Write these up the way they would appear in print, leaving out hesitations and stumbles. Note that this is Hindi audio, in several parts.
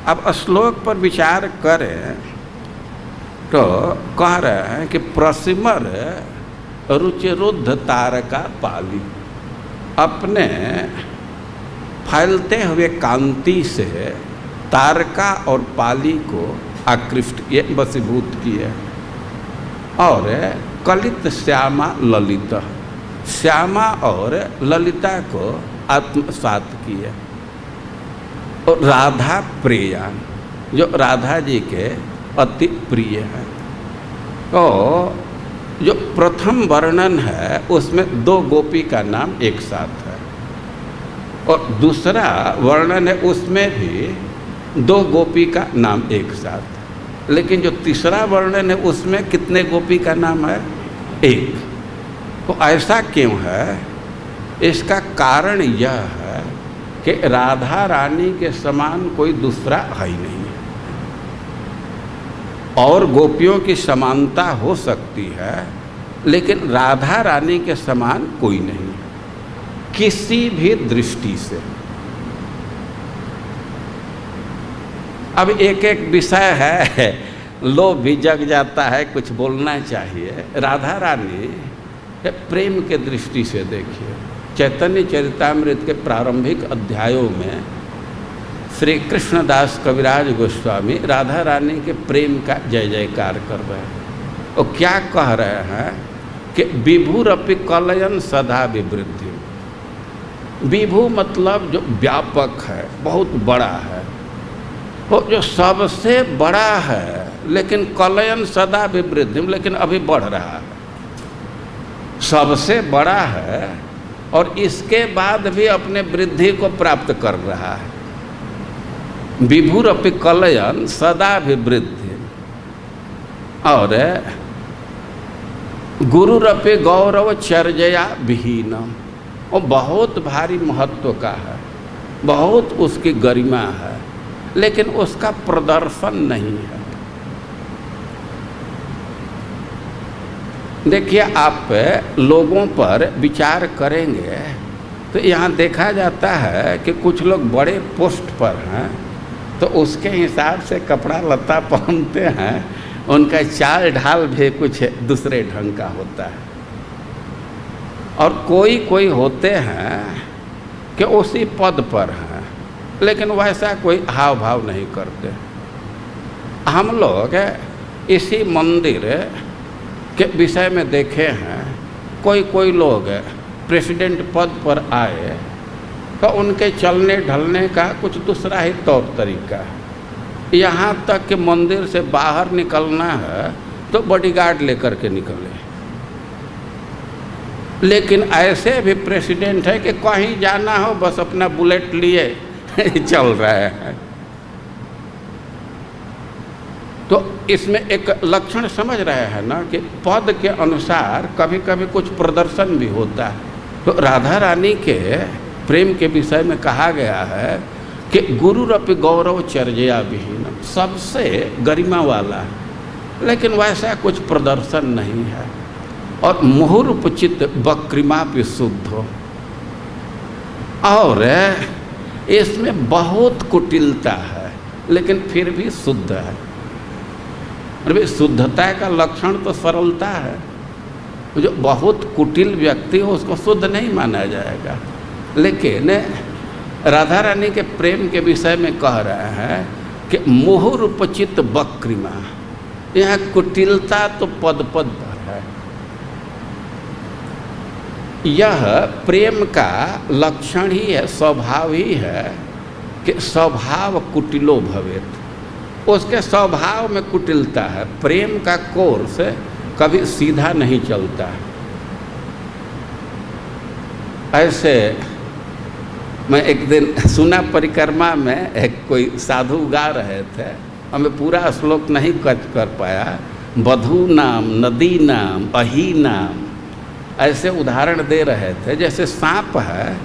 अब श्लोक पर विचार करें तो कह रहे हैं कि प्रसिमर रुचिरुद्ध तारका पाली, अपने फैलते हुए कांति से तारका और पाली को आकृष्ट किए, वशीभूत किए। और कलित श्यामा ललिता, श्यामा और ललिता को आत्मसात किए। और राधा प्रियान, जो राधा जी के अति प्रिय है। तो जो प्रथम वर्णन है उसमें 2 गोपी का नाम एक साथ है, और दूसरा वर्णन है उसमें भी 2 गोपी का नाम एक साथ है। लेकिन जो तीसरा वर्णन है उसमें कितने गोपी का नाम है? 1। तो ऐसा क्यों है? इसका कारण यह है कि राधा रानी के समान कोई दूसरा है ही नहीं है। और गोपियों की समानता हो सकती है, लेकिन राधा रानी के समान कोई नहीं है किसी भी दृष्टि से। अब एक एक विषय है, लोभ भी जग जाता है, कुछ बोलना चाहिए। राधा रानी प्रेम के दृष्टि से देखिए, चैतन्य चरितामृत के प्रारंभिक अध्यायों में श्री कृष्णदास कविराज गोस्वामी राधा रानी के प्रेम का जय जयकार कर रहे हैं। और क्या कह रहे हैं कि विभुरपि कलयन सदा विवृद्धि। विभु मतलब जो व्यापक है, बहुत बड़ा है, वो जो सबसे बड़ा है, लेकिन कलयन सदा विवृद्धि, लेकिन अभी बढ़ रहा है। सबसे बड़ा है और इसके बाद भी अपने वृद्धि को प्राप्त कर रहा है। विभुरपि कलयन सदा विवृद्धि। और गुरुरपि गौरव चर्जया विहीनम, वो बहुत भारी महत्व का है, बहुत उसकी गरिमा है, लेकिन उसका प्रदर्शन नहीं है। देखिए, आप लोगों पर विचार करेंगे तो यहाँ देखा जाता है कि कुछ लोग बड़े पोस्ट पर हैं तो उसके हिसाब से कपड़ा लत्ता पहनते हैं, उनका चाल ढाल भी कुछ दूसरे ढंग का होता है। और कोई कोई होते हैं कि उसी पद पर हैं, लेकिन वैसा कोई हाव भाव नहीं करते। हम लोग इसी मंदिर के विषय में देखे हैं, कोई कोई लोग प्रेसिडेंट पद पर आए तो उनके चलने ढलने का कुछ दूसरा ही तौर तरीका है। यहाँ तक कि मंदिर से बाहर निकलना है तो बॉडीगार्ड लेकर के निकले। लेकिन ऐसे भी प्रेसिडेंट है कि कहीं जाना हो बस अपना बुलेट लिए चल रहे हैं। तो इसमें एक लक्षण समझ रहे हैं ना कि पद के अनुसार कभी कभी कुछ प्रदर्शन भी होता है। तो राधा रानी के प्रेम के विषय में कहा गया है कि गुरुरपि गौरव चर्जया विहीन, सबसे गरिमा वाला है, लेकिन वैसा कुछ प्रदर्शन नहीं है। और मुहुरुपचित वक्रिमापि शुद्ध, और इसमें बहुत कुटिलता है, लेकिन फिर भी शुद्ध है। अरे शुद्धता का लक्षण तो सरलता है। जो बहुत कुटिल व्यक्ति हो उसको शुद्ध नहीं माना जाएगा। लेकिन राधा रानी के प्रेम के विषय में कह रहे हैं कि मुहुरुपचित वक्रिमा, यहाँ कुटिलता तो पद पद पर है। यह प्रेम का लक्षण ही है, स्वभाव ही है कि स्वभाव कुटिलो भवेत। उसके स्वभाव में कुटिलता है। प्रेम का कोर्स कभी सीधा नहीं चलता है। ऐसे मैं एक दिन सुना परिक्रमा में एक कोई साधु गा रहे थे, हमें पूरा श्लोक नहीं कर पाया। बधू नाम, नदी नाम, अही नाम, ऐसे उदाहरण दे रहे थे। जैसे सांप है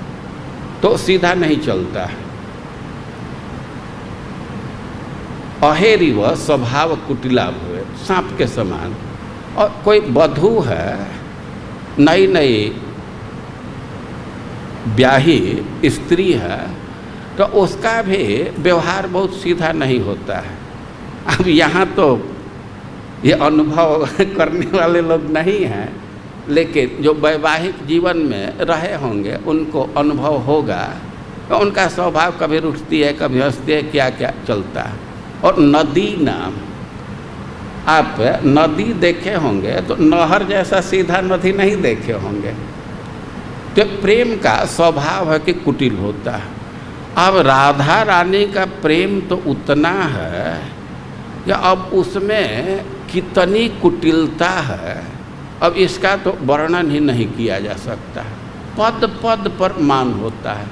तो सीधा नहीं चलता है, अहेरी वह स्वभाव कुटिला हुए, सांप के समान। और कोई बधू है, नई नई ब्याही स्त्री है, तो उसका भी व्यवहार बहुत सीधा नहीं होता है। अब यहाँ तो ये अनुभव करने वाले लोग नहीं हैं, लेकिन जो वैवाहिक जीवन में रहे होंगे उनको अनुभव होगा। तो उनका स्वभाव कभी रुठती है, कभी हंसती है, क्या क्या चलता है। और नदी नाम, आप नदी देखे होंगे तो नहर जैसा सीधा नदी नहीं देखे होंगे। तो प्रेम का स्वभाव है कि कुटिल होता है। अब राधा रानी का प्रेम तो उतना है कि अब उसमें कितनी कुटिलता है, अब इसका तो वर्णन ही नहीं किया जा सकता। पद पद पर मान होता है,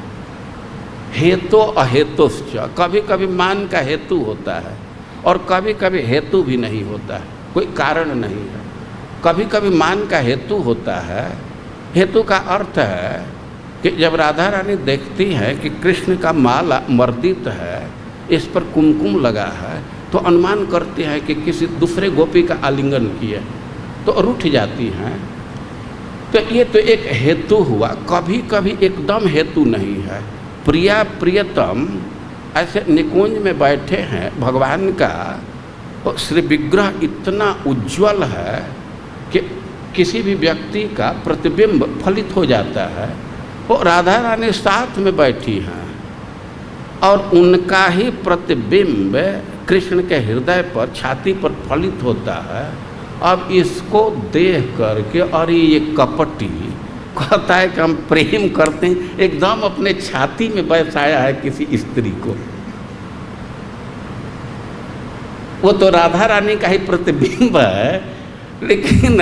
हेतु अहेतुश्च, कभी कभी मान का हेतु होता है और कभी कभी हेतु भी नहीं होता है, कोई कारण नहीं है। कभी कभी मान का हेतु होता है। हेतु का अर्थ है कि जब राधा रानी देखती है कि कृष्ण का माला मर्दित है, इस पर कुमकुम लगा है, तो अनुमान करते हैं कि किसी दूसरे गोपी का आलिंगन किए, तो रूठ जाती हैं। तो ये तो एक हेतु हुआ। कभी कभी एकदम हेतु नहीं है। प्रिया प्रियतम ऐसे निकुंज में बैठे हैं भगवान का, तो श्री विग्रह इतना उज्ज्वल है कि किसी भी व्यक्ति का प्रतिबिंब फलित हो जाता है। वो राधा रानी साथ में बैठी हैं और उनका ही प्रतिबिंब कृष्ण के हृदय पर, छाती पर फलित होता है। अब इसको देख करके अरे ये कपटी कहता है कि हम प्रेम करते हैं, एकदम अपने छाती में बैठाया है किसी स्त्री को। वो तो राधा रानी का ही प्रतिबिंब है, लेकिन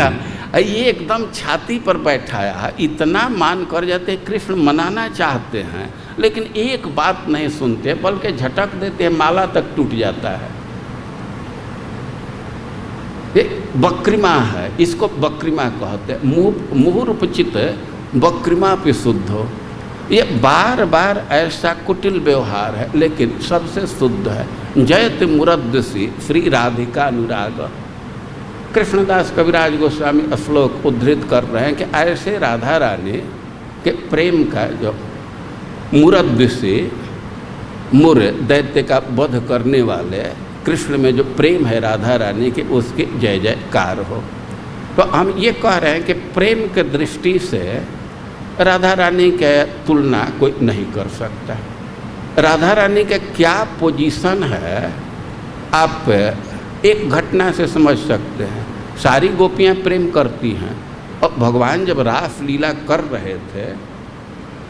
ये एकदम छाती पर बैठाया है। इतना मान कर जाते हैं, कृष्ण मनाना चाहते हैं लेकिन एक बात नहीं सुनते, बल्कि झटक देते हैं, माला तक टूट जाता है। ये बक्रिमा है, इसको बक्रिमा कहते हैं। मुहुरूपचित बक्रिमा पे शुद्ध हो। ये बार बार ऐसा कुटिल व्यवहार है, लेकिन सबसे शुद्ध है। जयत मुरद्दसी श्री राधिका अनुराग। कृष्णदास कविराज गोस्वामी श्लोक उद्धृत कर रहे हैं कि ऐसे राधा रानी के प्रेम का जो मुरद्दसी, मुर दैत्य का वध करने वाले कृष्ण में जो प्रेम है राधा रानी के, उसके जय जयकार हो। तो हम ये कह रहे हैं कि प्रेम के दृष्टि से राधा रानी के तुलना कोई नहीं कर सकता। राधा रानी का क्या पोजीशन है आप एक घटना से समझ सकते हैं। सारी गोपियाँ प्रेम करती हैं, और भगवान जब रास लीला कर रहे थे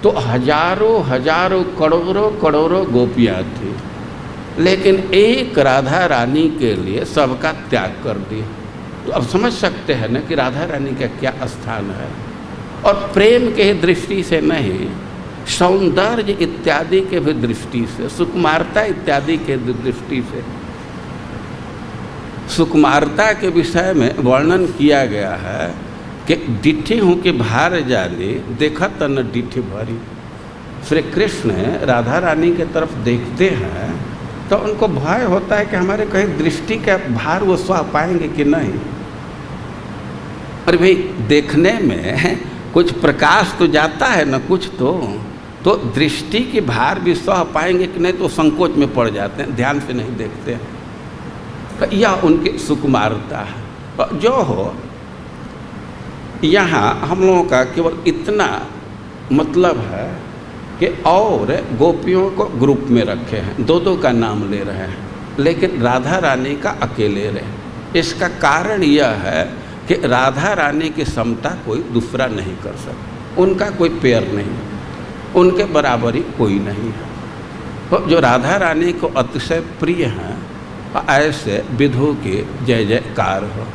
तो हजारों हजारों करोड़ों करोड़ों गोपियाँ थी, लेकिन एक राधा रानी के लिए सबका त्याग कर दिया। तो अब समझ सकते हैं ना कि राधा रानी का क्या स्थान है। और प्रेम के दृष्टि से नहीं, सौंदर्य इत्यादि के भी दृष्टि से, सुकुमारता इत्यादि के दृष्टि से। सुकुमारता के विषय में वर्णन किया गया है कि डिठी हूँ कि भार जाने, देखा तन डिठी भरी। श्री कृष्ण राधा रानी के तरफ देखते हैं तो उनको भय होता है कि हमारे कहीं दृष्टि का भार वो सह पाएंगे कि नहीं। अरे भाई, देखने में कुछ प्रकाश तो जाता है ना, कुछ तो दृष्टि की भार भी सह पाएंगे कि नहीं, तो संकोच में पड़ जाते हैं, ध्यान से नहीं देखते हैं। तो यह उनकी सुकुमारता है। जो हो, यहाँ हम लोगों का केवल इतना मतलब है कि और गोपियों को ग्रुप में रखे हैं, दो दो का नाम ले रहे हैं, लेकिन राधा रानी का अकेले रहे। इसका कारण यह है कि राधा रानी की समता कोई दूसरा नहीं कर सकता, उनका कोई पेयर नहीं, उनके बराबरी कोई नहीं है। तो जो राधा रानी को अतिशय प्रिय हैं, ऐसे विधु के जय जयकार हो।